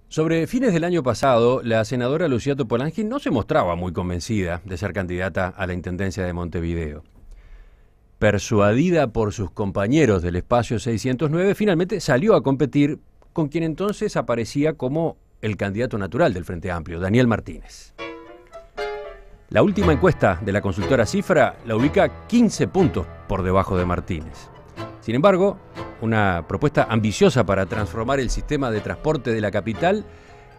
Sobre fines del año pasado, la senadora Lucía Topolansky no se mostraba muy convencida de ser candidata a la Intendencia de Montevideo. Persuadida por sus compañeros del espacio 609, finalmente salió a competir con quien entonces aparecía como el candidato natural del Frente Amplio, Daniel Martínez. La última encuesta de la consultora Cifra la ubica 15 puntos por debajo de Martínez. Sin embargo, una propuesta ambiciosa para transformar el sistema de transporte de la capital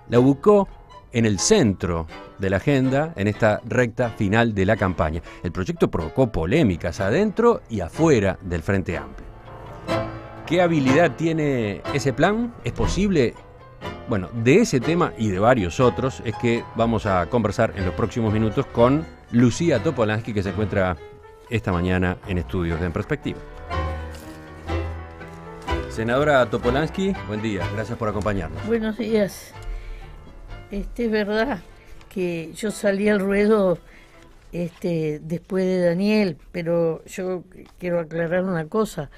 la ubicó en el centro de la agenda en esta recta final de la campaña. El proyecto provocó polémicas adentro y afuera del Frente Amplio. ¿Qué habilidad tiene ese plan? ¿Es posible? Bueno, de ese tema y de varios otros es que vamos a conversar en los próximos minutos con Lucía Topolansky, que se encuentra esta mañana en Estudios de En Perspectiva. Senadora Topolansky, buen día, gracias por acompañarnos. Buenos días. Es verdad que yo salí al ruedo después de Daniel, pero yo quiero aclarar una cosa.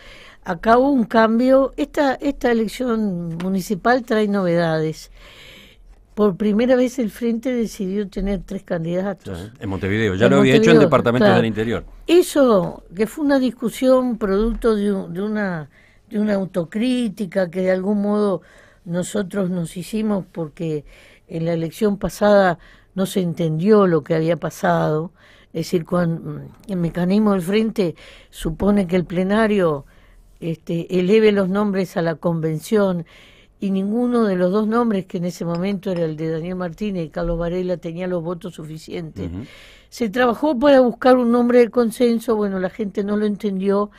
Acá hubo un cambio. Esta elección municipal trae novedades. Por primera vez el Frente decidió tener 3 candidatos. En Montevideo, ya lo había hecho en departamentos del interior. Eso, que fue una discusión producto de una autocrítica que de algún modo nosotros nos hicimos porque en la elección pasada no se entendió lo que había pasado. Es decir, cuando el mecanismo del Frente supone que el plenario eleve los nombres a la convención y ninguno de los 2 nombres, que en ese momento era el de Daniel Martínez y Carlos Varela, tenía los votos suficientes. Se trabajó para buscar un nombre de consenso. Bueno, la gente no lo entendió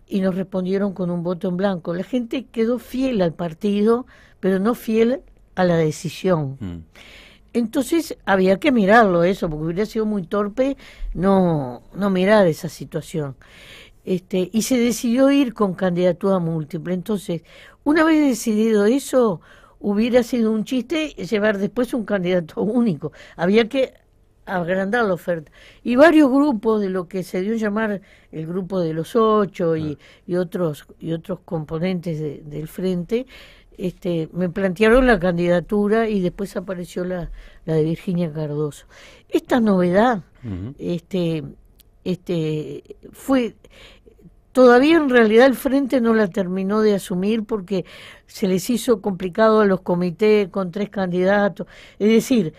y nos respondieron con un voto en blanco. La gente quedó fiel al partido, pero no fiel a la decisión. Entonces había que mirarlo eso, porque hubiera sido muy torpe no mirar esa situación. Y se decidió ir con candidatura múltiple. Entonces, una vez decidido eso, hubiera sido un chiste llevar después un candidato único. Había que agrandar la oferta. Y varios grupos de lo que se dio a llamar el grupo de los 8 y otros componentes del Frente, me plantearon la candidatura y después apareció la de Virginia Cardoso. Esta novedad fue... Todavía en realidad el Frente no la terminó de asumir porque se les hizo complicado a los comités con 3 candidatos. Es decir,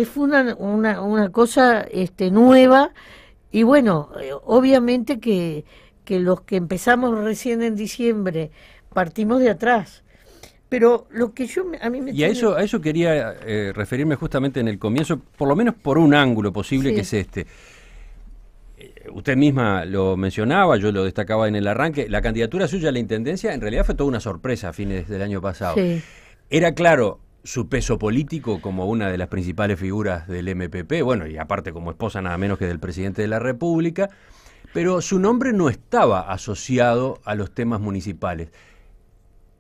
fue una cosa nueva y bueno, obviamente que los que empezamos recién en diciembre partimos de atrás. Pero lo que a mí me... Y a eso quería referirme justamente en el comienzo, por lo menos por un ángulo posible, sí, que es este. Usted misma lo mencionaba, yo lo destacaba en el arranque, la candidatura suya a la Intendencia en realidad fue toda una sorpresa a fines del año pasado. Sí. Era claro su peso político como una de las principales figuras del MPP, bueno, y aparte como esposa nada menos que del presidente de la República, pero su nombre no estaba asociado a los temas municipales.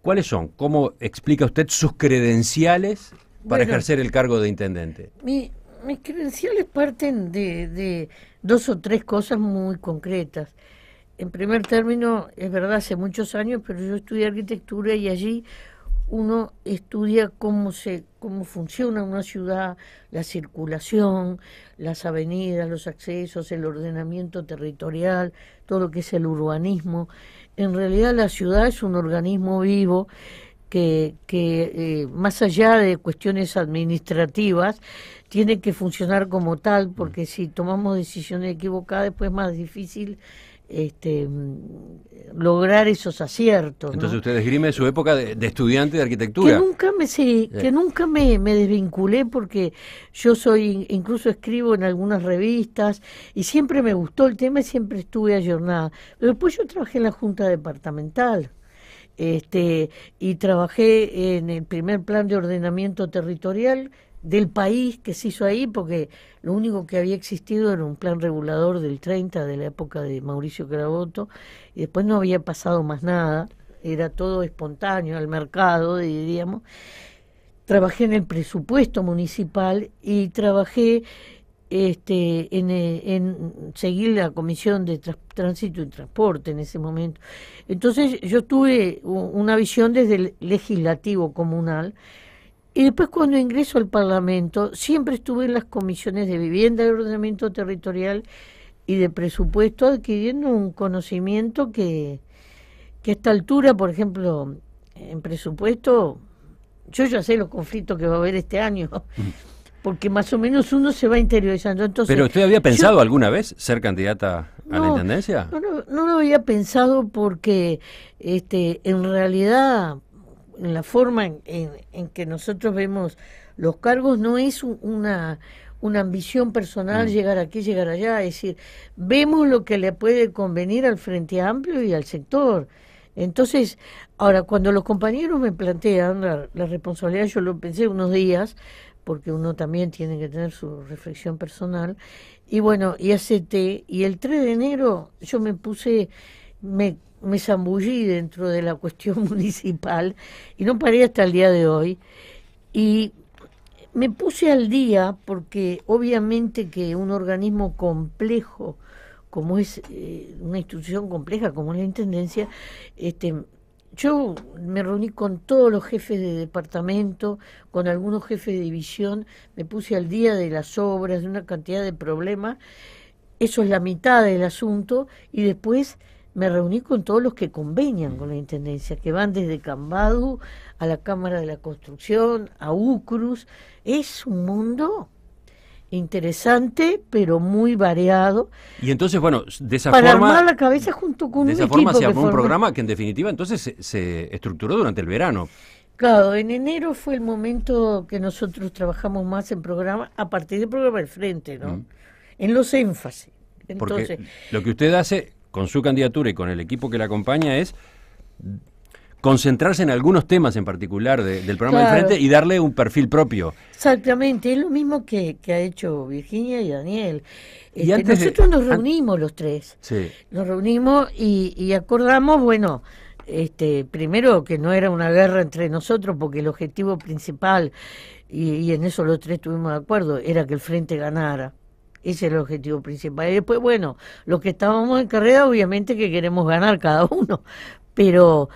¿Cuáles son? ¿Cómo explica usted sus credenciales para ejercer el cargo de intendente? Mis credenciales parten de 2 o 3 cosas muy concretas. En primer término, es verdad, hace muchos años, pero yo estudié arquitectura y allí uno estudia cómo funciona una ciudad, la circulación, las avenidas, los accesos, el ordenamiento territorial, todo lo que es el urbanismo. En realidad la ciudad es un organismo vivo que más allá de cuestiones administrativas, tiene que funcionar como tal, porque si tomamos decisiones equivocadas, después es más difícil lograr esos aciertos. Entonces, ¿no? usted esgrime su época de estudiante de arquitectura. Que nunca me desvinculé, porque yo incluso escribo en algunas revistas y siempre me gustó el tema y siempre estuve ayornada. Pero después yo trabajé en la Junta Departamental. Y trabajé en el primer plan de ordenamiento territorial del país que se hizo ahí, porque lo único que había existido era un plan regulador del 30, de la época de Mauricio Caraboto, y después no había pasado más nada, era todo espontáneo, al mercado, diríamos. Trabajé en el presupuesto municipal y trabajé en seguir la Comisión de Tránsito y Transporte en ese momento. Entonces yo tuve una visión desde el legislativo comunal Y después cuando ingreso al Parlamento, siempre estuve en las comisiones de vivienda, de ordenamiento territorial y de presupuesto, adquiriendo un conocimiento que a esta altura, por ejemplo, en presupuesto, yo ya sé los conflictos que va a haber este año, porque más o menos uno se va interiorizando. Entonces, ¿pero usted había pensado alguna vez ser candidata a la intendencia? No lo había pensado porque en realidad en la forma en que nosotros vemos los cargos no es una ambición personal llegar aquí, llegar allá, es decir, vemos lo que le puede convenir al Frente Amplio y al sector. Entonces, ahora, cuando los compañeros me plantean la responsabilidad, yo lo pensé unos días, porque uno también tiene que tener su reflexión personal, y bueno, y acepté, y el 3 de enero yo me puse, me zambullí dentro de la cuestión municipal, y no paré hasta el día de hoy, y me puse al día, porque obviamente que un organismo complejo, como es una institución compleja como es la Intendencia, yo me reuní con todos los jefes de departamento, con algunos jefes de división, me puse al día de las obras, de una cantidad de problemas, eso es la mitad del asunto, y después me reuní con todos los que convenian con la Intendencia, que van desde Cambadu a la Cámara de la Construcción, a UCRUS, es un mundo interesante, pero muy variado. Y entonces, bueno, de esa para forma... armar la cabeza junto con de un esa forma equipo se que armó un formó. programa que en definitiva entonces se estructuró durante el verano. Claro, en enero fue el momento que nosotros trabajamos más en programa, a partir del programa del Frente, ¿no? En los énfasis. Entonces, Porque lo que usted hace con su candidatura y con el equipo que la acompaña es concentrarse en algunos temas en particular del programa del Frente y darle un perfil propio. Exactamente, es lo mismo que ha hecho Virginia y Daniel. Y antes nosotros nos reunimos los tres, sí. Nos reunimos y acordamos, bueno, primero que no era una guerra entre nosotros, porque el objetivo principal, y en eso los tres estuvimos de acuerdo, era que el Frente ganara. Ese era el objetivo principal. Y después, bueno, los que estábamos en carrera, obviamente que queremos ganar cada uno, pero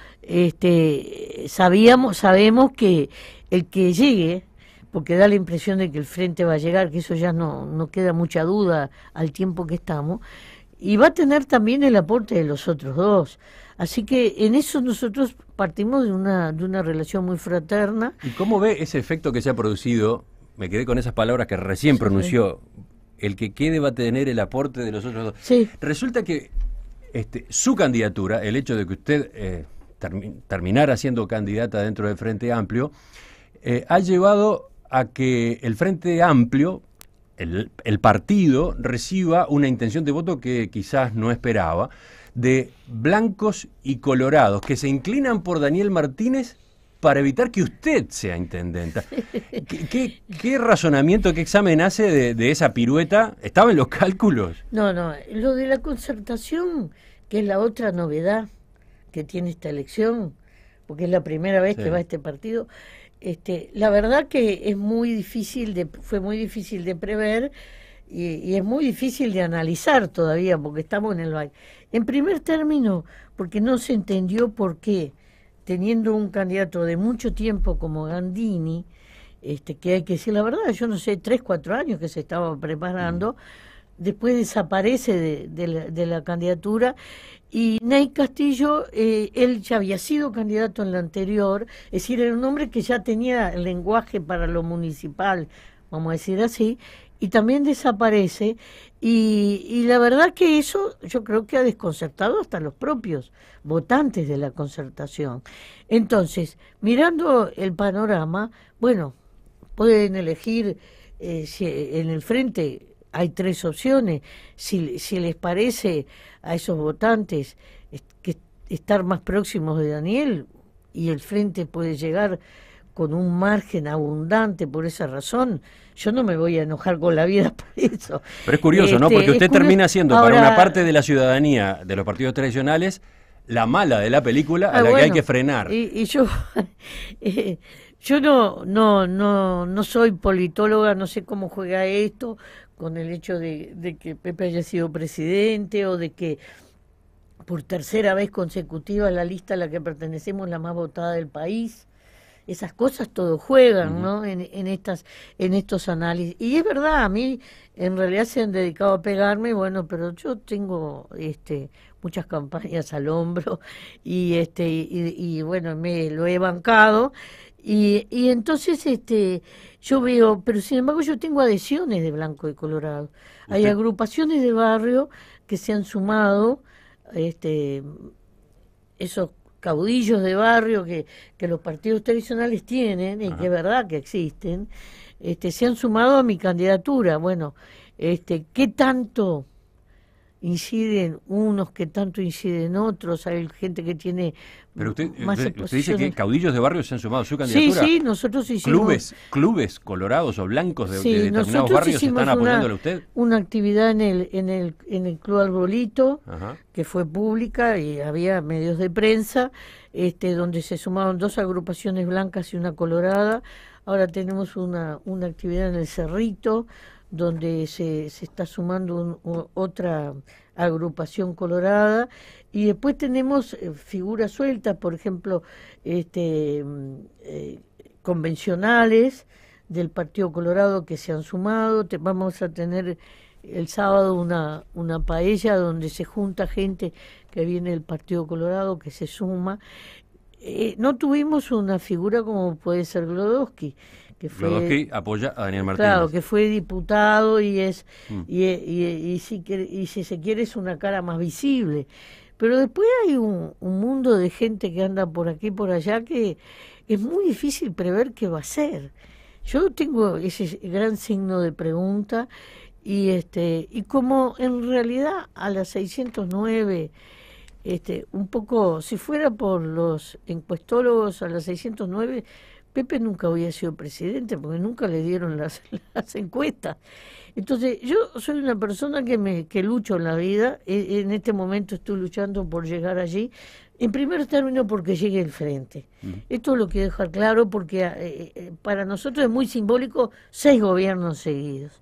sabemos que el que llegue, porque da la impresión de que el Frente va a llegar, que eso ya no queda mucha duda al tiempo que estamos, y va a tener también el aporte de los otros dos. Así que en eso nosotros partimos de una relación muy fraterna. ¿Y cómo ve ese efecto que se ha producido? Me quedé con esas palabras que recién pronunció. El que quede va a tener el aporte de los otros dos. Sí. Resulta que su candidatura, el hecho de que usted terminara siendo candidata dentro del Frente Amplio, ha llevado a que el Frente Amplio, el partido, reciba una intención de voto que quizás no esperaba, de blancos y colorados que se inclinan por Daniel Martínez para evitar que usted sea intendenta. ¿Qué razonamiento, qué examen hace de esa pirueta? ¿Estaba en los cálculos? No, lo de la concertación, que es la otra novedad que tiene esta elección, porque es la primera vez que va este partido, la verdad que es muy difícil fue muy difícil de prever y es muy difícil de analizar todavía, porque estamos en el baile. En primer término, porque no se entendió por qué, teniendo un candidato de mucho tiempo como Gandini, que hay que decir la verdad, yo no sé, 3, 4 años que se estaba preparando, después desaparece de la candidatura, y Ney Castillo, él ya había sido candidato en la anterior, es decir, era un hombre que ya tenía el lenguaje para lo municipal, vamos a decir así, y también desaparece, y la verdad que eso yo creo que ha desconcertado hasta los propios votantes de la concertación. Entonces, mirando el panorama, bueno, pueden elegir, si en el Frente hay 3 opciones, si les parece a esos votantes que estar más próximos de Daniel, y el Frente puede llegar con un margen abundante por esa razón, yo no me voy a enojar con la vida por eso. Pero es curioso, ¿no? Porque usted termina siendo para una parte de la ciudadanía de los partidos tradicionales la mala de la película a la que hay que frenar. Y yo yo no soy politóloga, no sé cómo juega esto con el hecho de que Pepe haya sido presidente, o de que por tercera vez consecutiva la lista a la que pertenecemos es la más votada del país. esas cosas todos juegan, ¿no? En estos análisis. Y es verdad, a mí en realidad se han dedicado a pegarme, bueno, pero yo tengo muchas campañas al hombro y bueno, me lo he bancado. Y entonces yo veo, pero sin embargo yo tengo adhesiones de Blanco y Colorado. Hay agrupaciones de barrio que se han sumado, esos caudillos de barrio que los partidos tradicionales tienen, y que es verdad que existen, se han sumado a mi candidatura. Bueno, ¿qué tanto inciden unos, qué tanto inciden otros? Hay gente que tiene pero usted exposiciones. dice que caudillos de barrio se han sumado a su candidatura. Sí, nosotros hicimos... Clubes colorados o blancos de determinados nosotros barrios están apoyándole a usted. Una actividad en el Club Arbolito, que fue pública y había medios de prensa, donde se sumaron 2 agrupaciones blancas y una colorada. Ahora tenemos una actividad en el Cerrito, donde se está sumando otra agrupación colorada, y después tenemos figuras sueltas, por ejemplo, convencionales del Partido Colorado que se han sumado. Vamos a tener el sábado una paella donde se junta gente que viene del Partido Colorado, que se suma. No tuvimos una figura como puede ser Glodowski, que fue... Glodowski apoya a Daniel Martínez. Claro, que fue diputado y si se quiere es una cara más visible. Pero después hay un mundo de gente que anda por aquí y por allá que es muy difícil prever qué va a ser. Yo tengo ese gran signo de pregunta y como en realidad a las 609... un poco, si fuera por los encuestólogos a las 609, Pepe nunca había sido presidente porque nunca le dieron las encuestas. Entonces, yo soy una persona que lucho en la vida. En este momento estoy luchando por llegar allí. En primer término, porque llegue el frente. Esto lo quiero dejar claro porque para nosotros es muy simbólico 6 gobiernos seguidos.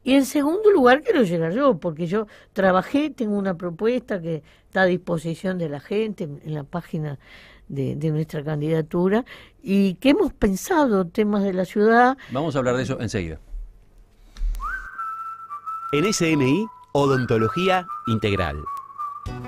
Y en segundo lugar, quiero llegar yo, porque yo trabajé, tengo una propuesta que está a disposición de la gente en la página de nuestra candidatura, y que hemos pensado temas de la ciudad. Vamos a hablar de eso enseguida. En SNI, Odontología Integral.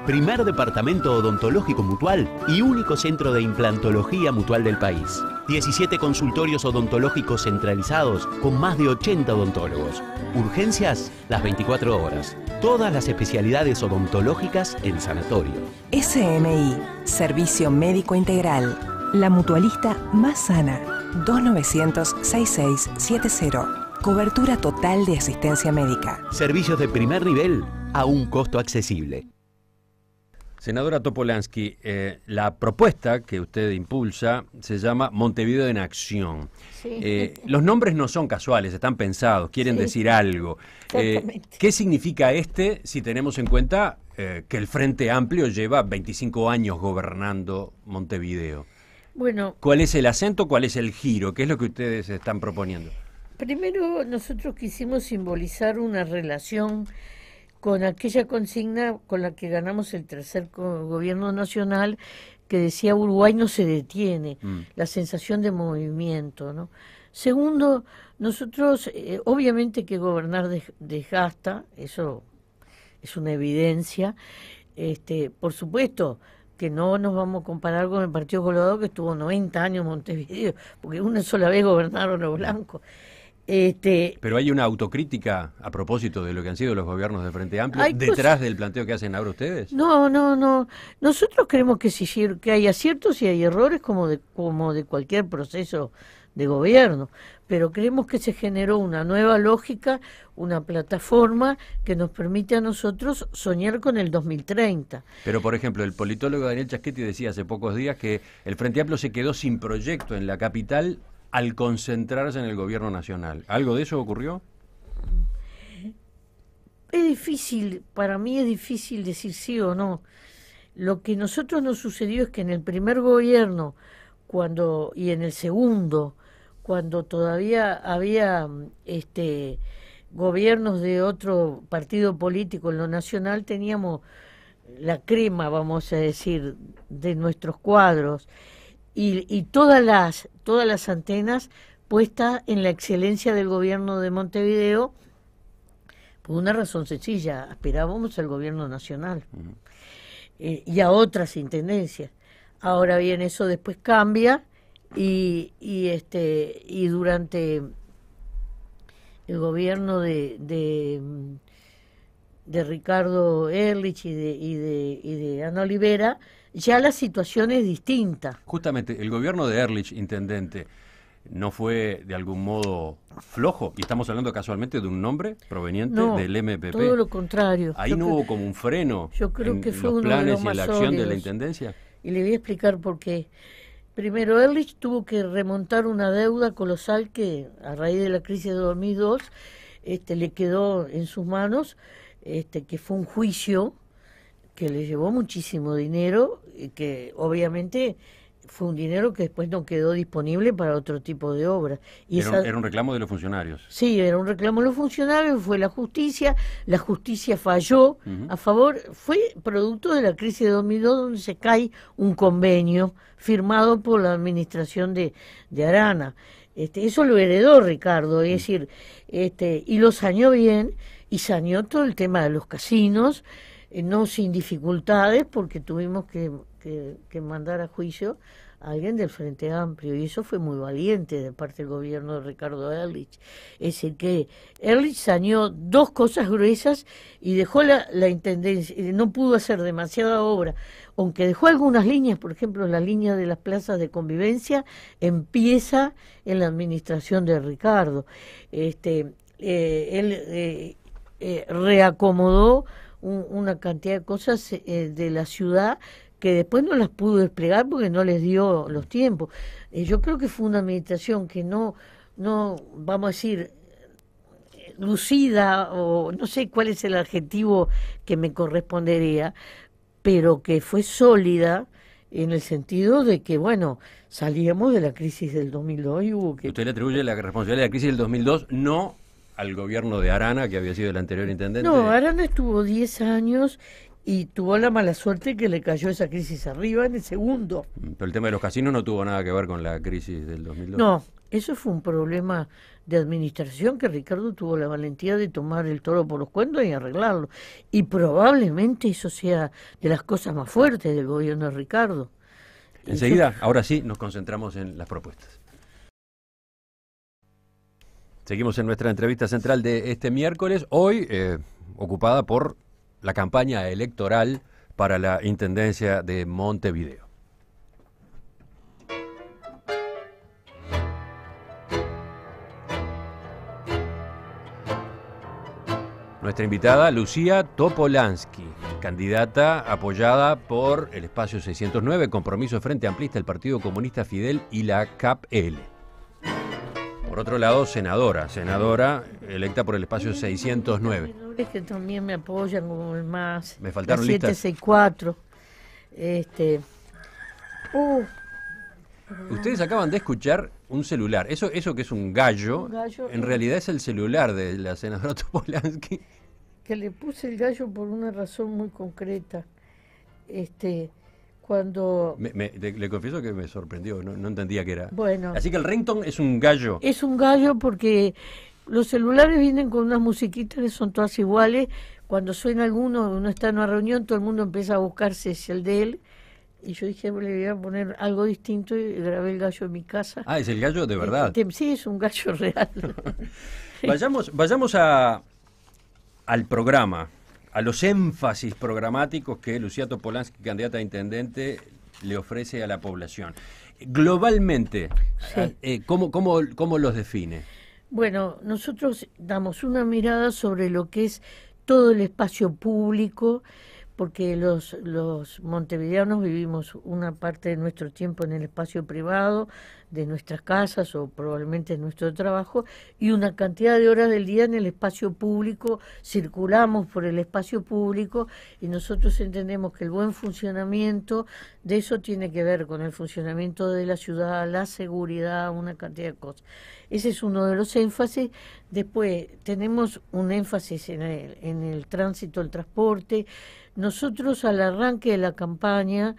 Primer departamento odontológico mutual y único centro de implantología mutual del país. 17 consultorios odontológicos centralizados con más de 80 odontólogos. Urgencias las 24 horas. Todas las especialidades odontológicas en sanatorio. SMI, Servicio Médico Integral. La mutualista más sana. 2900-6670. Cobertura total de asistencia médica. Servicios de primer nivel a un costo accesible. Senadora Topolansky, la propuesta que usted impulsa se llama Montevideo en Acción. Sí. Los nombres no son casuales, están pensados, quieren decir algo. ¿Qué significa si tenemos en cuenta que el Frente Amplio lleva 25 años gobernando Montevideo? Bueno, ¿Cuál es el acento, cuál es el giro? ¿Qué es lo que ustedes están proponiendo? primero nosotros quisimos simbolizar una relación con aquella consigna con la que ganamos el tercer gobierno nacional, que decía Uruguay no se detiene, la sensación de movimiento, ¿no? Segundo, nosotros, obviamente que gobernar desgasta, eso es una evidencia. Por supuesto que no nos vamos a comparar con el Partido Colorado, que estuvo 90 años en Montevideo, porque una sola vez gobernaron los blancos. Pero hay una autocrítica a propósito de lo que han sido los gobiernos del Frente Amplio detrás del planteo que hacen ahora ustedes. No. Nosotros creemos que hay aciertos y hay errores como de cualquier proceso de gobierno, pero creemos que se generó una nueva lógica, una plataforma que nos permite a nosotros soñar con el 2030. Pero, por ejemplo, el politólogo Daniel Chasquetti decía hace pocos días que el Frente Amplio se quedó sin proyecto en la capital al concentrarse en el gobierno nacional. ¿Algo de eso ocurrió? Es difícil, para mí es difícil decir sí o no. Lo que nosotros nos sucedió es que en el primer gobierno y en el segundo, cuando todavía había gobiernos de otro partido político en lo nacional, teníamos la crema, vamos a decir, de nuestros cuadros. y todas las antenas puestas en la excelencia del gobierno de Montevideo, por una razón sencilla: aspirábamos al gobierno nacional y a otras intendencias. Ahora bien, eso después cambia y durante el gobierno de Ricardo Ehrlich y de Ana Olivera, ya la situación es distinta. Justamente, el gobierno de Ehrlich, intendente, ¿no fue de algún modo flojo? Y estamos hablando casualmente de un nombre proveniente del MPP. Todo lo contrario. Ahí no hubo como un freno yo creo que fue los uno planes de los y en la más acción de la sólidos. intendencia. Y le voy a explicar por qué. Primero, Ehrlich tuvo que remontar una deuda colosal que, a raíz de la crisis de 2002, le quedó en sus manos, que fue un juicio que le llevó muchísimo dinero, y que obviamente fue un dinero que después no quedó disponible para otro tipo de obras. Y Era un reclamo de los funcionarios. Sí, era un reclamo de los funcionarios, fue la justicia falló a favor, fue producto de la crisis de 2002, donde se cae un convenio firmado por la administración de Arana. Eso lo heredó Ricardo, es decir, y lo saneó bien, y saneó todo el tema de los casinos, no sin dificultades, porque tuvimos que mandar a juicio a alguien del Frente Amplio, y eso fue muy valiente de parte del gobierno de Ricardo Ehrlich. Es decir, que Ehrlich saneó dos cosas gruesas y dejó la intendencia, no pudo hacer demasiada obra, aunque dejó algunas líneas. Por ejemplo, la línea de las plazas de convivencia empieza en la administración de Ricardo. Él reacomodó una cantidad de cosas de la ciudad que después no las pudo desplegar porque no les dio los tiempos. Yo creo que fue una administración que no vamos a decir, lucida, o no sé cuál es el adjetivo que me correspondería, pero que fue sólida en el sentido de que, bueno, salíamos de la crisis del 2002 y hubo que... Usted le atribuye la responsabilidad de la crisis del 2002, no al gobierno de Arana, que había sido el anterior intendente. No, Arana estuvo 10 años y tuvo la mala suerte que le cayó esa crisis arriba en el segundo. Pero el tema de los casinos no tuvo nada que ver con la crisis del 2002. No, eso fue un problema de administración que Ricardo tuvo la valentía de tomar el toro por los cuernos y arreglarlo. Y probablemente eso sea de las cosas más fuertes del gobierno de Ricardo. Enseguida, ahora sí, nos concentramos en las propuestas. Seguimos en nuestra entrevista central de este miércoles, hoy ocupada por la campaña electoral para la Intendencia de Montevideo. Nuestra invitada, Lucía Topolansky, candidata apoyada por el Espacio 609, Compromiso Frente Amplista, el Partido Comunista Fidel y la CAP-L. Por otro lado, senadora electa por el Espacio 609. Es que también me apoyan, como el MAS, Me faltaron la listas. 764. Ustedes acaban de escuchar un celular. Eso que es un gallo, en realidad es el celular de la senadora Topolansky. Que le puse el gallo por una razón muy concreta. Cuando... Le confieso que me sorprendió, no entendía qué era. Bueno. Así que el ringtone es un gallo. Es un gallo porque los celulares vienen con unas musiquitas que son todas iguales. Cuando suena alguno, uno está en una reunión, todo el mundo empieza a buscarse si es el de él. Y yo dije, le voy a poner algo distinto y grabé el gallo en mi casa. Ah, es el gallo de verdad. Sí, es un gallo real. Vayamos al programa, a los énfasis programáticos que Lucía Topolansky, candidata a intendente, le ofrece a la población. Globalmente, Sí. ¿cómo los define? Bueno, nosotros damos una mirada sobre lo que es todo el espacio público, porque los montevideanos vivimos una parte de nuestro tiempo en el espacio privado, de nuestras casas o probablemente en nuestro trabajo, y una cantidad de horas del día en el espacio público, circulamos por el espacio público, y nosotros entendemos que el buen funcionamiento de eso tiene que ver con el funcionamiento de la ciudad, la seguridad, una cantidad de cosas. Ese es uno de los énfasis. Después tenemos un énfasis en el tránsito, el transporte. Nosotros al arranque de la campaña,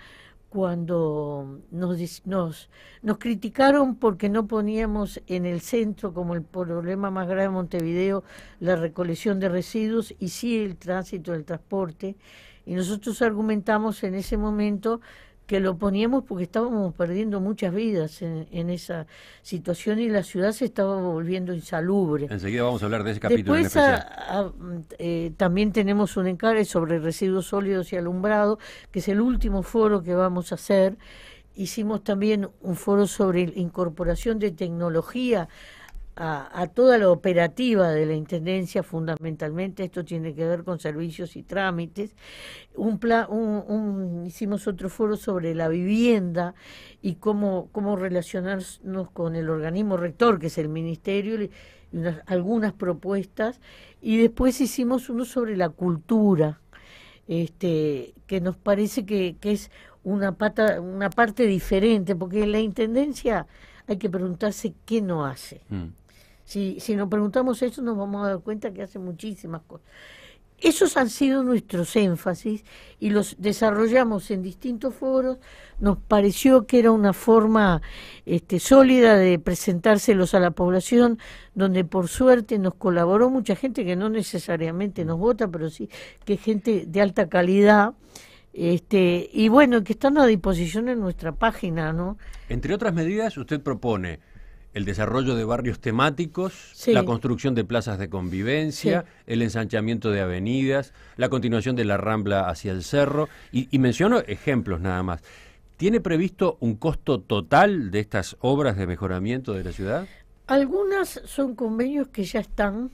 cuando nos criticaron porque no poníamos en el centro, como el problema más grave de Montevideo, la recolección de residuos y sí el tránsito del transporte. Y nosotros argumentamos en ese momento que lo poníamos porque estábamos perdiendo muchas vidas en esa situación y la ciudad se estaba volviendo insalubre. Enseguida vamos a hablar de ese capítulo. Después en especial. También tenemos un encargo sobre residuos sólidos y alumbrado, que es el último foro que vamos a hacer. Hicimos también un foro sobre incorporación de tecnología a toda la operativa de la Intendencia, fundamentalmente. Esto tiene que ver con servicios y trámites. Hicimos otro foro sobre la vivienda y cómo relacionarnos con el organismo rector, que es el Ministerio, y algunas propuestas. Y después hicimos uno sobre la cultura, que nos parece que es una parte diferente, porque en la Intendencia hay que preguntarse qué no hace. Si nos preguntamos eso, nos vamos a dar cuenta que hace muchísimas cosas. Esos han sido nuestros énfasis y los desarrollamos en distintos foros. Nos pareció que era una forma sólida de presentárselos a la población, donde por suerte nos colaboró mucha gente que no necesariamente nos vota, pero sí que es gente de alta calidad. Y bueno, que están a disposición en nuestra página, ¿no? Entre otras medidas, usted propone el desarrollo de barrios temáticos, sí, la construcción de plazas de convivencia, sí, el ensanchamiento de avenidas, la continuación de la Rambla hacia el Cerro, y menciono ejemplos nada más. ¿Tiene previsto un costo total de estas obras de mejoramiento de la ciudad? Algunas son convenios que ya están,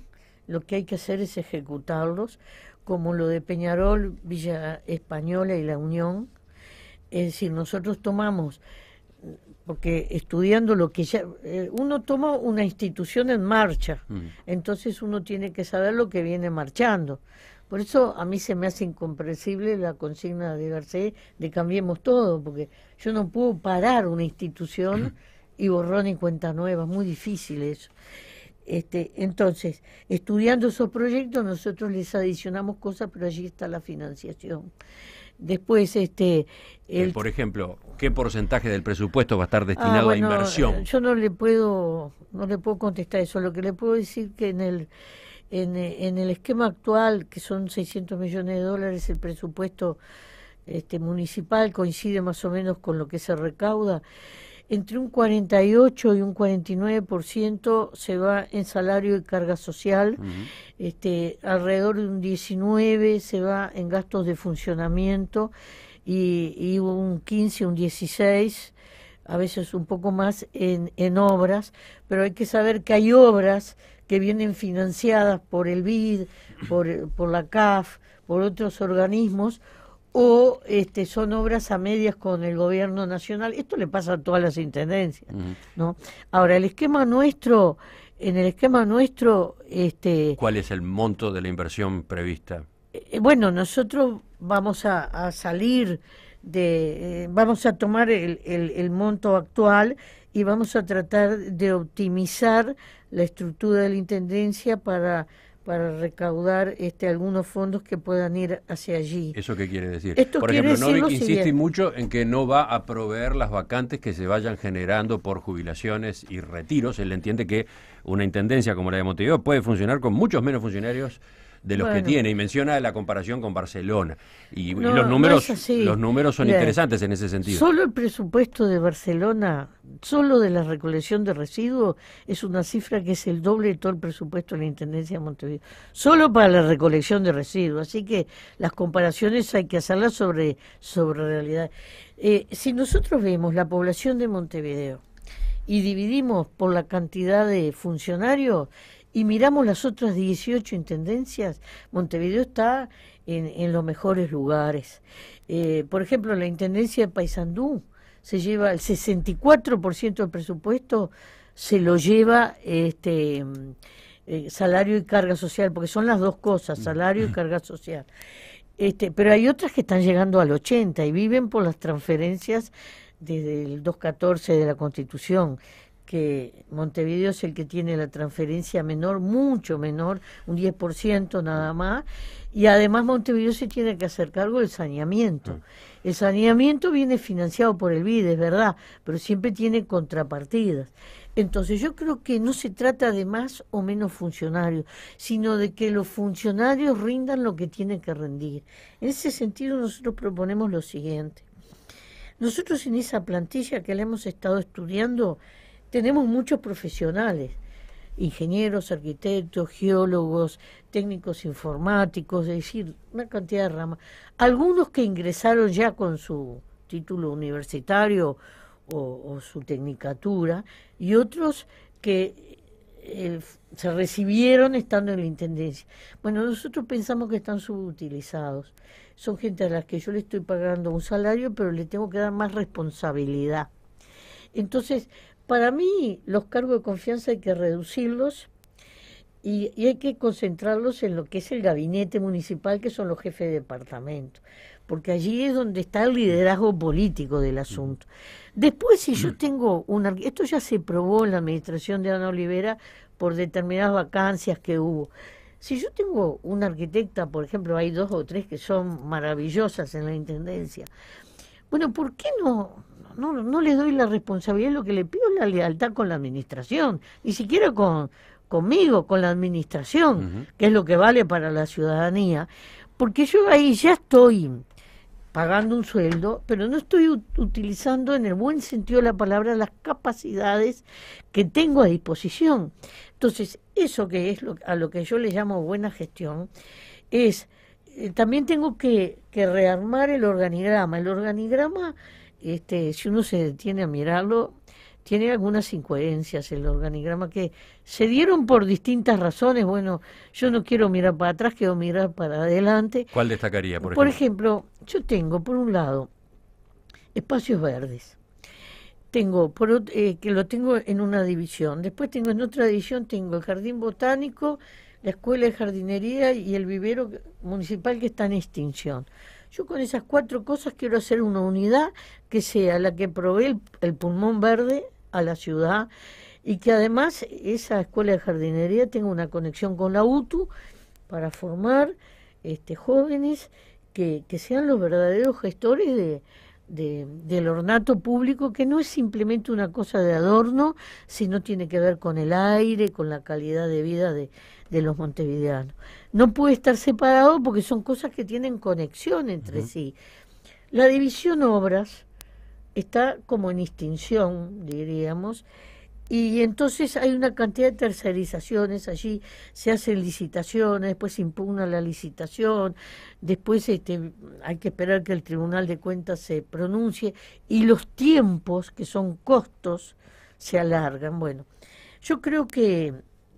lo que hay que hacer es ejecutarlos, como lo de Peñarol, Villa Española y La Unión. Es decir, nosotros tomamos, porque estudiando lo que ya uno toma una institución en marcha, entonces uno tiene que saber lo que viene marchando. Por eso a mí se me hace incomprensible la consigna de Garcés de cambiemos todo, porque yo no puedo parar una institución y borrón y cuenta nueva, es muy difícil eso. Entonces, estudiando esos proyectos, nosotros les adicionamos cosas, pero allí está la financiación. Después, por ejemplo, ¿qué porcentaje del presupuesto va a estar destinado a inversión? Yo no le puedo contestar eso. Lo que le puedo decir que en el esquema actual, que son 600 millones de dólares, el presupuesto municipal coincide más o menos con lo que se recauda. Entre un 48 y un 49% se va en salario y carga social, alrededor de un 19% se va en gastos de funcionamiento y un 15, un 16%, a veces un poco más en obras, pero hay que saber que hay obras que vienen financiadas por el BID, por la CAF, por otros organismos, o son obras a medias con el gobierno nacional. Esto le pasa a todas las intendencias, ¿no? Ahora, en el esquema nuestro, ¿cuál es el monto de la inversión prevista? Bueno, nosotros vamos a salir vamos a tomar el monto actual y vamos a tratar de optimizar la estructura de la intendencia para recaudar algunos fondos que puedan ir hacia allí. ¿Eso qué quiere decir? Esto por quiere ejemplo, decir Novik insiste siguiente. mucho en que no va a proveer las vacantes que se vayan generando por jubilaciones y retiros. Él entiende que una intendencia como la de Montevideo puede funcionar con muchos menos funcionarios de los que tiene, y menciona la comparación con Barcelona. Y los números son interesantes en ese sentido. Solo el presupuesto de Barcelona, solo de la recolección de residuos, es una cifra que es el doble de todo el presupuesto de la Intendencia de Montevideo. Solo para la recolección de residuos. Así que las comparaciones hay que hacerlas sobre realidad. Si nosotros vemos la población de Montevideo y dividimos por la cantidad de funcionarios, y miramos las otras 18 intendencias, Montevideo está en los mejores lugares. Por ejemplo, la intendencia de Paysandú se lleva el 64% del presupuesto, se lo lleva salario y carga social, porque son las dos cosas, salario y carga social. Pero hay otras que están llegando al 80% y viven por las transferencias desde el 214 de la Constitución, que Montevideo es el que tiene la transferencia menor, mucho menor, un 10% nada más, y además Montevideo se tiene que hacer cargo del saneamiento. El saneamiento viene financiado por el BID, es verdad, pero siempre tiene contrapartidas. Entonces yo creo que no se trata de más o menos funcionarios, sino de que los funcionarios rindan lo que tienen que rendir. En ese sentido nosotros proponemos lo siguiente. Nosotros en esa plantilla que la hemos estado estudiando tenemos muchos profesionales, ingenieros, arquitectos, geólogos, técnicos informáticos, es decir, una cantidad de ramas. Algunos que ingresaron ya con su título universitario o su tecnicatura, y otros que se recibieron estando en la Intendencia. Bueno, nosotros pensamos que están subutilizados. Son gente a las que yo le estoy pagando un salario, pero le tengo que dar más responsabilidad. Entonces, para mí, los cargos de confianza hay que reducirlos y hay que concentrarlos en lo que es el gabinete municipal, que son los jefes de departamento, porque allí es donde está el liderazgo político del asunto. Después, si yo tengo esto ya se probó en la administración de Ana Olivera por determinadas vacancias que hubo. Si yo tengo una arquitecta, por ejemplo, hay 2 o 3 que son maravillosas en la Intendencia, bueno, ¿por qué no le doy la responsabilidad? Lo que le pido es la lealtad con la administración, ni siquiera conmigo, con la administración, que es lo que vale para la ciudadanía, porque yo ahí ya estoy pagando un sueldo, pero no estoy utilizando en el buen sentido de la palabra las capacidades que tengo a disposición. Entonces, eso que es a lo que yo le llamo buena gestión, es también tengo que rearmar el organigrama. El organigrama, si uno se detiene a mirarlo, tiene algunas incoherencias el organigrama que se dieron por distintas razones. Bueno, yo no quiero mirar para atrás, quiero mirar para adelante. ¿Cuál destacaría, por ejemplo? Por ejemplo, yo tengo, por un lado, espacios verdes. Tengo, que lo tengo en una división. Después tengo en otra división, tengo el jardín botánico, la escuela de jardinería y el vivero municipal que está en extinción. Yo con esas 4 cosas quiero hacer una unidad que sea la que provee el pulmón verde a la ciudad y que además esa escuela de jardinería tenga una conexión con la UTU para formar jóvenes que sean los verdaderos gestores del ornato público, que no es simplemente una cosa de adorno, sino tiene que ver con el aire, con la calidad de vida de los montevideanos. No puede estar separado porque son cosas que tienen conexión entre sí. La división obras está como en extinción, diríamos, y entonces hay una cantidad de tercerizaciones, allí se hacen licitaciones, después se impugna la licitación, después hay que esperar que el Tribunal de Cuentas se pronuncie, y los tiempos, que son costos, se alargan. Bueno, yo creo que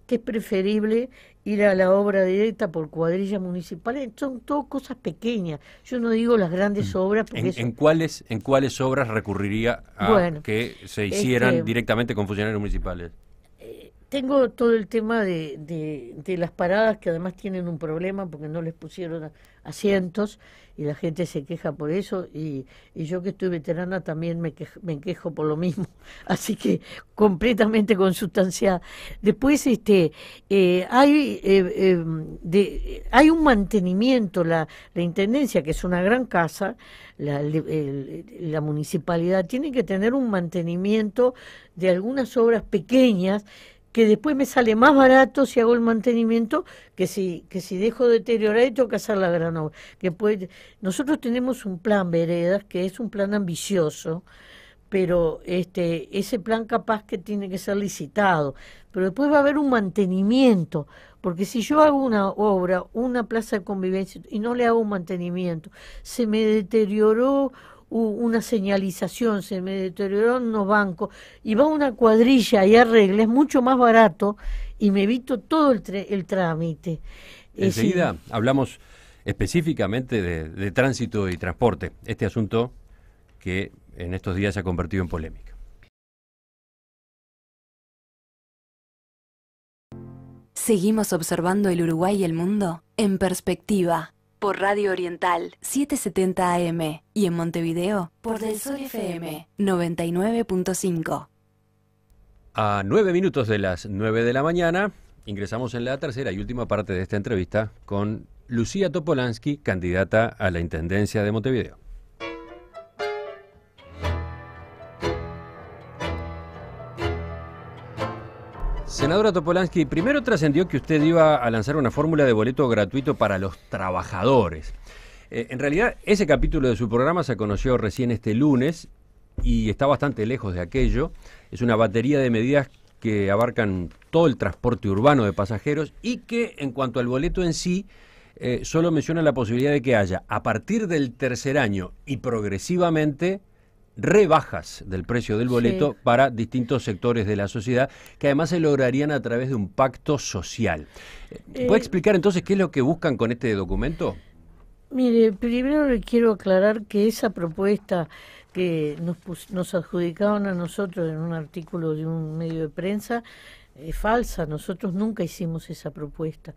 es preferible ir a la obra directa por cuadrillas municipales. Son todo cosas pequeñas. Yo no digo las grandes obras. Porque ¿En cuáles obras recurriría a que se hicieran directamente con funcionarios municipales? Tengo todo el tema de las paradas, que además tienen un problema porque no les pusieron asientos y la gente se queja por eso, y yo que estoy veterana también me quejo por lo mismo, así que completamente consustanciada. Después hay un mantenimiento, la Intendencia, que es una gran casa, la municipalidad tiene que tener un mantenimiento de algunas obras pequeñas, que después me sale más barato si hago el mantenimiento que si dejo deteriorar y tengo que hacer la gran obra. Nosotros tenemos un plan Veredas, que es un plan ambicioso, pero ese plan capaz que tiene que ser licitado, pero después va a haber un mantenimiento, porque si yo hago una obra, una plaza de convivencia, y no le hago un mantenimiento, se me deterioró una señalización, se me deterioraron unos bancos, y va una cuadrilla y arregla, es mucho más barato y me evito todo el trámite. Enseguida hablamos específicamente de tránsito y transporte, este asunto que en estos días se ha convertido en polémica. Seguimos observando el Uruguay y el mundo en perspectiva. Por Radio Oriental 770 AM y en Montevideo por Del Sol FM 99.5. A 9 minutos de las 9 de la mañana, ingresamos en la tercera y última parte de esta entrevista con Lucía Topolansky, candidata a la Intendencia de Montevideo. Senadora Topolansky, primero trascendió que usted iba a lanzar una fórmula de boleto gratuito para los trabajadores. En realidad, ese capítulo de su programa se conoció recién este lunes y está bastante lejos de aquello. Es una batería de medidas que abarcan todo el transporte urbano de pasajeros y que, en cuanto al boleto en sí, solo menciona la posibilidad de que haya, a partir del tercer año y progresivamente, rebajas del precio del boleto para distintos sectores de la sociedad, que además se lograrían a través de un pacto social. ¿Puede explicar entonces qué es lo que buscan con este documento? Mire, primero le quiero aclarar que esa propuesta que nos adjudicaron a nosotros en un artículo de un medio de prensa es falsa. Nosotros nunca hicimos esa propuesta.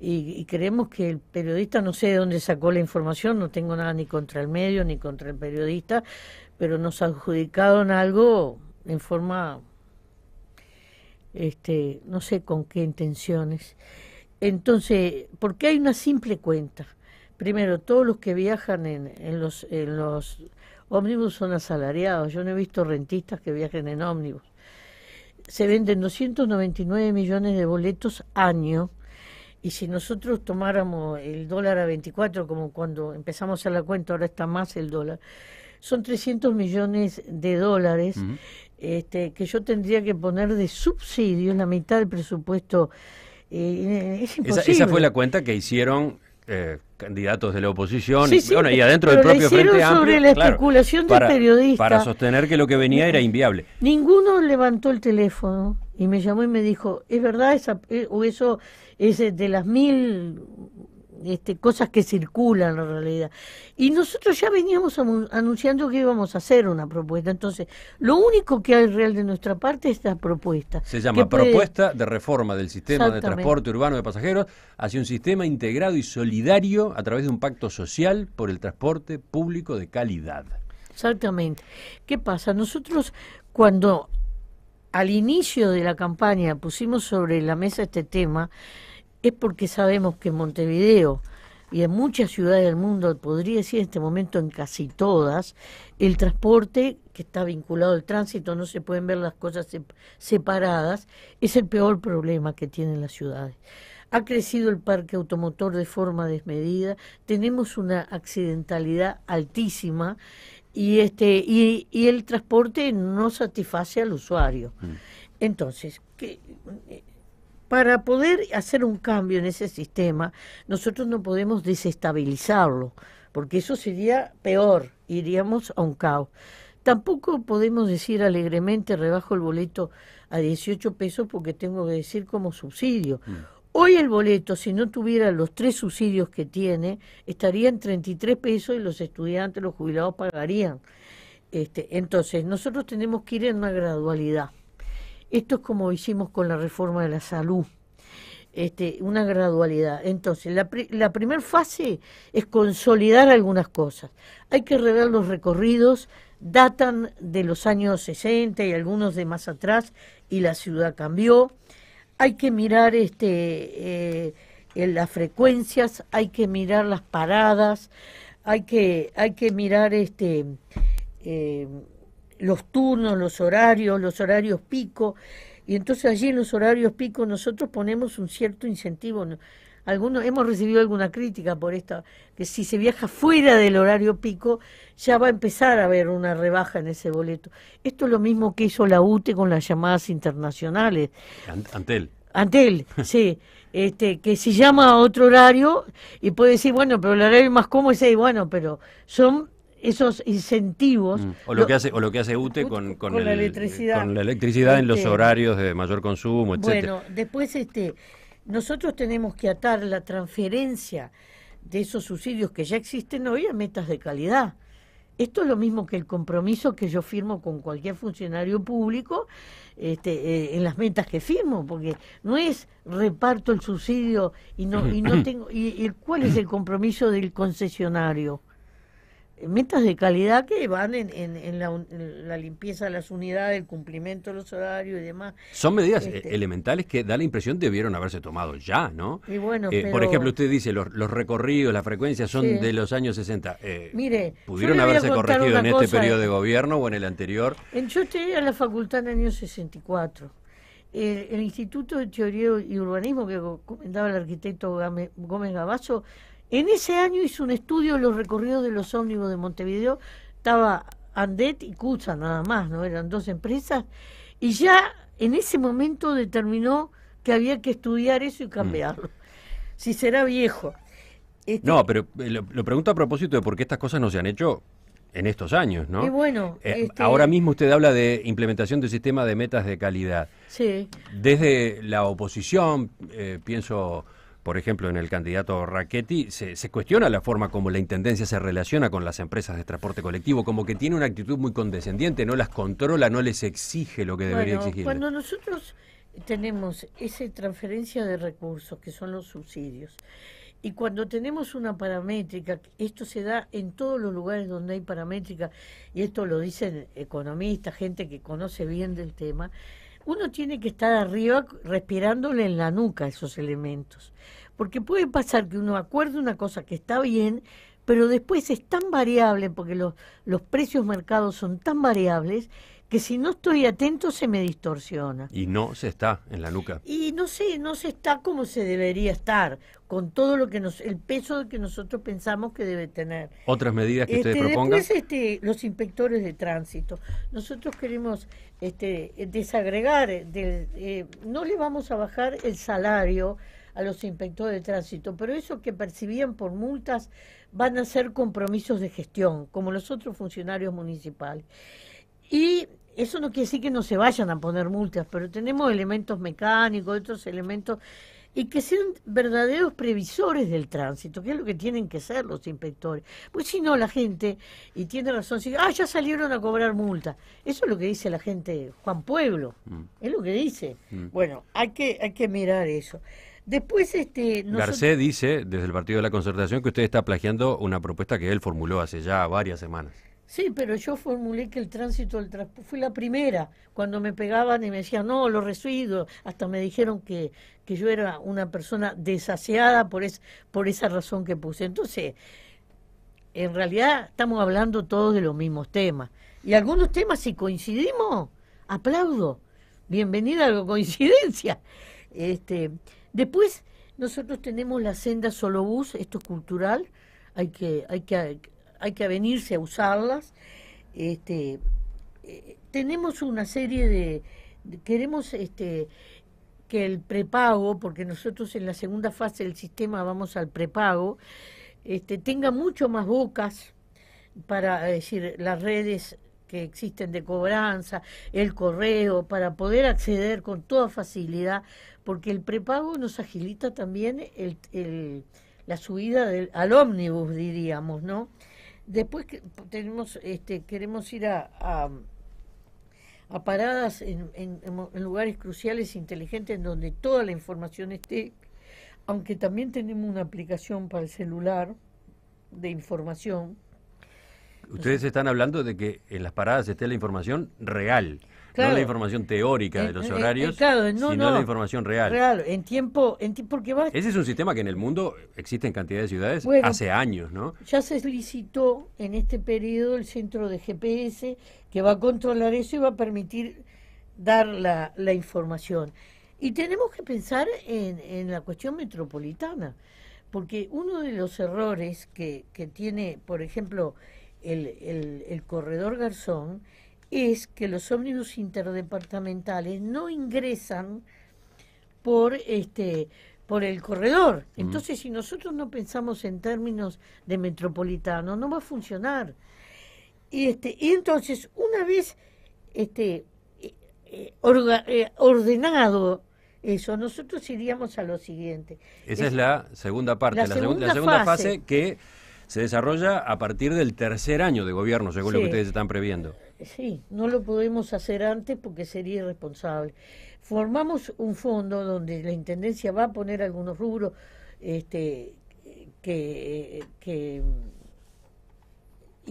Y creemos que el periodista, no sé de dónde sacó la información, no tengo nada ni contra el medio ni contra el periodista, pero nos adjudicaron algo en forma, no sé con qué intenciones. Entonces, porque hay una simple cuenta. Primero, todos los que viajan en los ómnibus son asalariados. Yo no he visto rentistas que viajen en ómnibus. Se venden 299 millones de boletos año. Y si nosotros tomáramos el dólar a 24, como cuando empezamos a hacer la cuenta, ahora está más el dólar, son 300 millones de dólares que yo tendría que poner de subsidio, la mitad del presupuesto. Es imposible. Esa fue la cuenta que hicieron candidatos de la oposición, bueno, y adentro del propio Frente Amplio, sobre la especulación del periodista, para sostener que lo que venía era inviable. Ninguno levantó el teléfono y me llamó y me dijo, ¿es verdad o eso es de las 1000 cosas que circulan en realidad? Y nosotros ya veníamos anunciando que íbamos a hacer una propuesta. Entonces, lo único que hay real de nuestra parte es esta propuesta. Se llama Propuesta de Reforma del Sistema de Transporte Urbano de Pasajeros hacia un sistema integrado y solidario a través de un pacto social por el transporte público de calidad. Exactamente. ¿Qué pasa? Nosotros, cuando al inicio de la campaña pusimos sobre la mesa este tema, es porque sabemos que en Montevideo y en muchas ciudades del mundo, podría decir en este momento en casi todas, el transporte que está vinculado al tránsito, no se pueden ver las cosas separadas, es el peor problema que tienen las ciudades. Ha crecido el parque automotor de forma desmedida, tenemos una accidentalidad altísima y el transporte no satisface al usuario. Entonces, para poder hacer un cambio en ese sistema, nosotros no podemos desestabilizarlo, porque eso sería peor, iríamos a un caos. Tampoco podemos decir alegremente rebajo el boleto a 18 pesos porque tengo que decir como subsidio. Hoy el boleto, si no tuviera los 3 subsidios que tiene, estaría en 33 pesos y los estudiantes, los jubilados pagarían. Entonces, nosotros tenemos que ir en una gradualidad. Esto es como hicimos con la reforma de la salud, una gradualidad. Entonces, la primera fase es consolidar algunas cosas. Hay que rever los recorridos, datan de los años 60 y algunos de más atrás, y la ciudad cambió. Hay que mirar las frecuencias, hay que mirar las paradas, hay que mirar los turnos, los horarios pico, y entonces allí en los horarios pico nosotros ponemos un cierto incentivo. Algunos hemos recibido alguna crítica por esta, que si se viaja fuera del horario pico ya va a empezar a haber una rebaja en ese boleto. Esto es lo mismo que hizo la UTE con las llamadas internacionales. Antel, sí. Que si llama a otro horario y puede decir, bueno, pero el horario más cómodo es ahí, bueno, pero son esos incentivos. O lo que hace UTE con la electricidad en los horarios de mayor consumo, etcétera. Bueno, después nosotros tenemos que atar la transferencia de esos subsidios que ya existen hoy a metas de calidad. Esto es lo mismo que el compromiso que yo firmo con cualquier funcionario público en las metas que firmo, porque no es reparto el subsidio y no tengo y cuál es el compromiso del concesionario. metas de calidad que van en la limpieza de las unidades, el cumplimiento de los horarios y demás. Son medidas elementales que da la impresión debieron haberse tomado ya, ¿no? Y bueno, por ejemplo, usted dice, los recorridos, las frecuencias son de los años 60. Mire, ¿pudieron haberse corregido en este periodo de gobierno o en el anterior? Yo estudié en la facultad en el año 64. El Instituto de Teoría y Urbanismo que comentaba el arquitecto Gómez Gavazo, en ese año hizo un estudio de los recorridos de los ómnibus de Montevideo. Estaba Andet y CUSA nada más, ¿no? Eran dos empresas, y ya en ese momento determinó que había que estudiar eso y cambiarlo. Si será viejo. No, pero lo pregunto a propósito de por qué estas cosas no se han hecho en estos años, ¿no? Y bueno, ahora mismo usted habla de implementación del sistema de metas de calidad. Sí. Desde la oposición, pienso, por ejemplo, en el candidato Rachetti, se cuestiona la forma como la Intendencia se relaciona con las empresas de transporte colectivo, como que tiene una actitud muy condescendiente, no las controla, no les exige lo que debería exigir. Cuando nosotros tenemos esa transferencia de recursos, que son los subsidios, y cuando tenemos una paramétrica, esto se da en todos los lugares donde hay paramétrica, y esto lo dicen economistas, gente que conoce bien del tema, uno tiene que estar arriba respirándole en la nuca esos elementos. Porque puede pasar que uno acuerde una cosa que está bien, pero después es tan variable, porque los precios mercados son tan variables, que si no estoy atento se me distorsiona. Y no se está en la nuca. Y no se está como se debería estar, con todo lo que el peso que nosotros pensamos que debe tener. ¿Otras medidas que ustedes propongan? Después, los inspectores de tránsito. Nosotros queremos desagregar, no le vamos a bajar el salario a los inspectores de tránsito, pero eso que percibían por multas van a ser compromisos de gestión, como los otros funcionarios municipales. Y eso no quiere decir que no se vayan a poner multas, pero tenemos elementos mecánicos, otros elementos, y que sean verdaderos previsores del tránsito, que es lo que tienen que ser los inspectores. Pues si no, la gente, y tiene razón, dice, ya salieron a cobrar multa. Eso es lo que dice la gente, Juan Pueblo, es lo que dice. Bueno, hay que mirar eso. Después, Garcés dice, desde el Partido de la Concertación, que usted está plagiando una propuesta que él formuló hace ya varias semanas. Sí, pero yo formulé que el tránsito del transporte, fui la primera, cuando me pegaban y me decían, no, los residuos, hasta me dijeron que yo era una persona desaseada por esa razón que puse. Entonces, en realidad estamos hablando todos de los mismos temas. Y algunos temas, si coincidimos, aplaudo. Bienvenida a la coincidencia. Después, nosotros tenemos la senda Solobús, esto es cultural, hay que venirse a usarlas. Tenemos una serie queremos que el prepago, porque nosotros en la segunda fase del sistema vamos al prepago, tenga mucho más bocas para decir las redes que existen de cobranza, el correo, para poder acceder con toda facilidad, porque el prepago nos agilita también la subida al ómnibus, diríamos, ¿no? Después queremos ir a paradas en lugares cruciales inteligentes en donde toda la información esté, aunque también tenemos una aplicación para el celular de información. Ustedes están hablando de que en las paradas esté la información real, claro, no la información teórica de los horarios, sino la información real. Real, en tiempo, porque va. Ese es un sistema que en el mundo existe en cantidad de ciudades hace años, ¿no? Ya se licitó en este periodo el centro de GPS que va a controlar eso y va a permitir dar la información. Y tenemos que pensar en la cuestión metropolitana, porque uno de los errores que tiene, por ejemplo, el corredor Garzón, es que los ómnibus interdepartamentales no ingresan por el corredor. Entonces, si nosotros no pensamos en términos de metropolitano, no va a funcionar. Y entonces, una vez ordenado eso, nosotros iríamos a lo siguiente. Esa es la segunda parte, la segunda fase que se desarrolla a partir del tercer año de gobierno, según lo que ustedes están previendo. Sí, no lo podemos hacer antes porque sería irresponsable. Formamos un fondo donde la Intendencia va a poner algunos rubros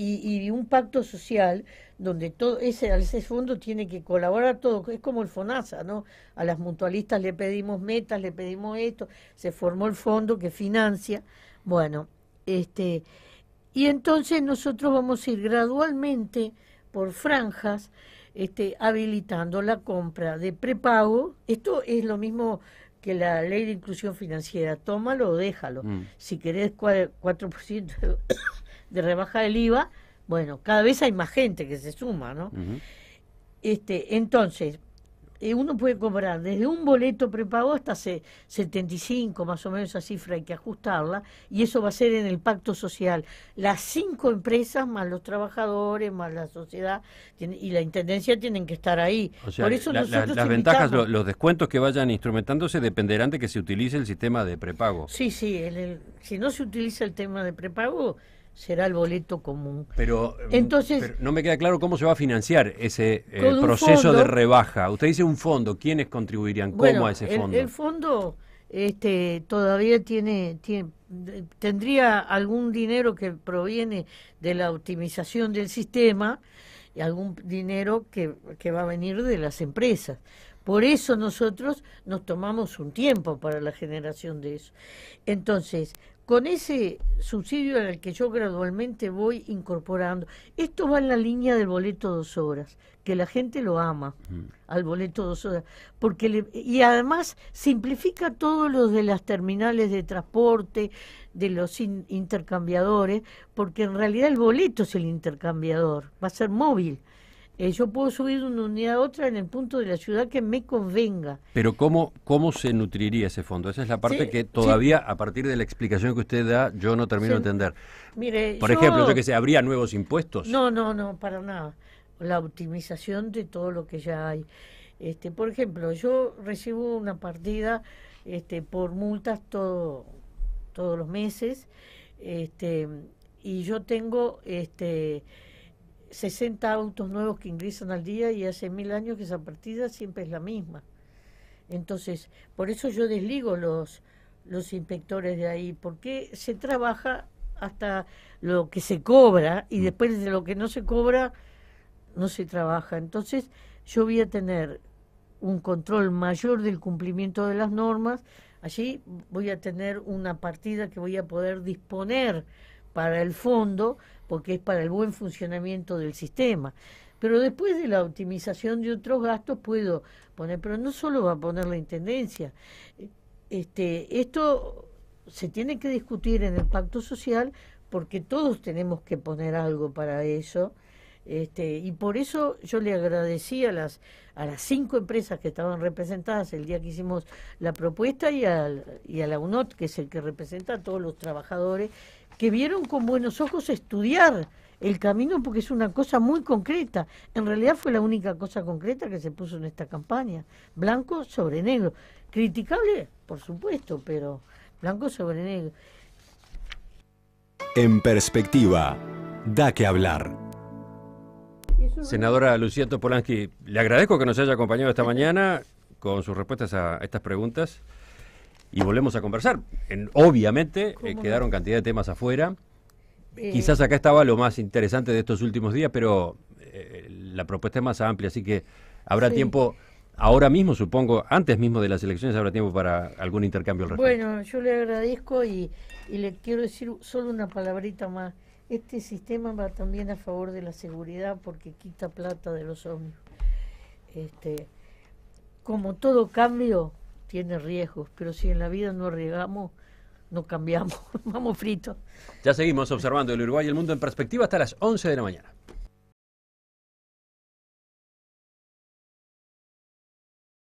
y un pacto social donde todo ese fondo tiene que colaborar todo, es como el FONASA, ¿no? A las mutualistas le pedimos metas, le pedimos esto, se formó el fondo que financia, bueno, y entonces nosotros vamos a ir gradualmente por franjas, habilitando la compra de prepago. Esto es lo mismo que la ley de inclusión financiera, tómalo o déjalo. Si querés 4% de rebaja del IVA, bueno, cada vez hay más gente que se suma, ¿no? Entonces, uno puede comprar desde un boleto prepago hasta 75, más o menos esa cifra hay que ajustarla, y eso va a ser en el pacto social. Las 5 empresas, más los trabajadores, más la sociedad y la intendencia tienen que estar ahí. O sea, por eso nosotros las ventajas, los descuentos que vayan instrumentándose dependerán de que se utilice el sistema de prepago. Sí, si no se utiliza el tema de prepago, será el boleto común. Pero entonces no me queda claro cómo se va a financiar ese fondo proceso de rebaja. Usted dice un fondo, ¿quiénes contribuirían? ¿Cómo a ese fondo? El fondo todavía tendría algún dinero que proviene de la optimización del sistema y algún dinero que va a venir de las empresas. Por eso nosotros nos tomamos un tiempo para la generación de eso. Entonces, con ese subsidio al que yo gradualmente voy incorporando, esto va en la línea del boleto 2 horas, que la gente lo ama, al boleto 2 horas, y además simplifica todo lo de las terminales de transporte, de los intercambiadores, porque en realidad el boleto es el intercambiador, va a ser móvil. Yo puedo subir de una unidad a otra en el punto de la ciudad que me convenga. Pero ¿cómo se nutriría ese fondo? Esa es la parte que todavía, a partir de la explicación que usted da, yo no termino de entender. Mire, por ejemplo, yo que sé, ¿habría nuevos impuestos? No, para nada. La optimización de todo lo que ya hay. Por ejemplo, yo recibo una partida por multas todos los meses, y yo tengo 60 autos nuevos que ingresan al día, y hace 1000 años que esa partida siempre es la misma. Entonces, por eso yo desligo los inspectores de ahí, porque se trabaja hasta lo que se cobra, y después de lo que no se cobra, no se trabaja. Entonces, yo voy a tener un control mayor del cumplimiento de las normas. Allí voy a tener una partida que voy a poder disponer para el fondo, porque es para el buen funcionamiento del sistema. Pero después de la optimización de otros gastos puedo poner, pero no solo va a poner la Intendencia. Esto se tiene que discutir en el pacto social, porque todos tenemos que poner algo para eso. Y por eso yo le agradecí a las 5 empresas que estaban representadas el día que hicimos la propuesta, y a la UNOT, que es el que representa a todos los trabajadores, que vieron con buenos ojos estudiar el camino, porque es una cosa muy concreta. En realidad fue la única cosa concreta que se puso en esta campaña, blanco sobre negro. Criticable, por supuesto, pero blanco sobre negro. En perspectiva, da que hablar. Senadora Lucía Topolansky, le agradezco que nos haya acompañado esta mañana con sus respuestas a estas preguntas, y volvemos a conversar. Obviamente quedaron cantidad de temas afuera. Quizás acá estaba lo más interesante de estos últimos días, pero la propuesta es más amplia, así que habrá tiempo ahora mismo, supongo, antes mismo de las elecciones, habrá tiempo para algún intercambio al respecto. Bueno, yo le agradezco y le quiero decir solo una palabrita más. Este sistema va también a favor de la seguridad, porque quita plata de los ómnibus. Como todo cambio tiene riesgos, pero si en la vida no arriesgamos, no cambiamos, vamos fritos. Ya seguimos observando el Uruguay y el mundo en perspectiva hasta las 11 de la mañana.